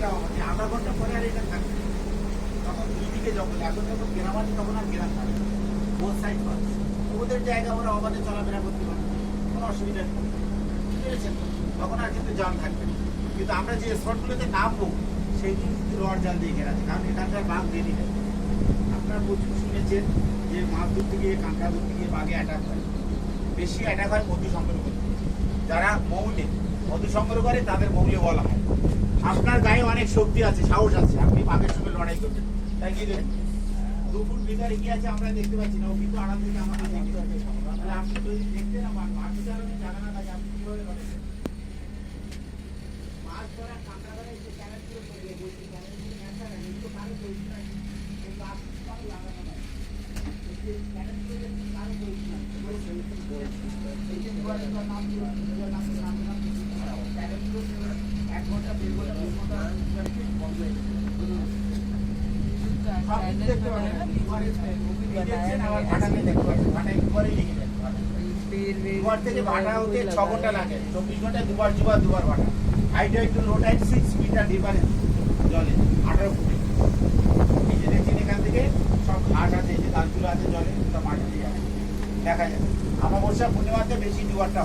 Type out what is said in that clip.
ঘন্টা মানে আধা ঘন্টা পরে আর এটা থাকবে তখন দুই দিকে যখন এখন যখন গ্রাম আছে তখন আর গ্রাম থাকবে বোথ সাইড পাচ্ছে ওদের জায়গা ওরা অবাধে চলাফেরা করতে পারবে কোনো অসুবিধা নেই বুঝেছেন তখন আর কিন্তু জাম থাকবে না কিন্তু আমরা যে স্পটগুলোতে নামবো সেই দিন কিন্তু রড জাল দিয়ে ঘেরা আছে কারণ এখানকার বাঘ দেরি নেই আপনারা প্রচুর শুনেছেন যে মাছ ধরতে গিয়ে কাঁকড়া ধরতে গিয়ে বাঘে অ্যাটাক হয় বেশি অ্যাটাক হয় মধু সংগ্রহ করতে যারা মৌলে মধু সংগ্রহ করে তাদের মৌলে বলা হয় আপনার গায়ে অনেক শক্তি আছে সাহস আছে আপনি বাঘের সঙ্গে লড়াই করবেন তাই কি 2 ফুট ভিতরে কি আছে আমরা দেখতে পাচ্ছি না ও কিন্তু আড়াল থেকে আমাদের দেখতে পাচ্ছি তাহলে আপনি যদি দেখতেন না মাছ চালানো জানা না থাকে আপনি কিভাবে লড়াই করবেন মাছ ধরা কাঁকড়া ধরা এই যে চ্যানেলগুলো করবে বলছি চ্যানেলগুলো ন্যাচার আছে এগুলো কারো তৈরি নাই এই গাছ কারো লাগানো নাই এই যে চ্যানেলগুলো কারো তৈরি নাই এই যে দুয়ারে তো নাম দিল নাম চ্যানেলগুলো 1 ঘন্টা 1.5 ঘন্টা 2 ঘন্টা বন্ধ হয়ে গেছে ভাটা হতে 6 ঘন্টা লাগে 24 ঘন্টায় দুবার ভাটা high tide to low tide 6 metre difference জলে 18 ফুটে এই যে দেখছেন এখান থেকে সব ঘাট আছে এই যে গাছগুলো আছে জলে সব মাটি দিয়ে যাবে দেখা যাবে আমাবস্যা পূর্ণিমাতে বেশি ডুবারটা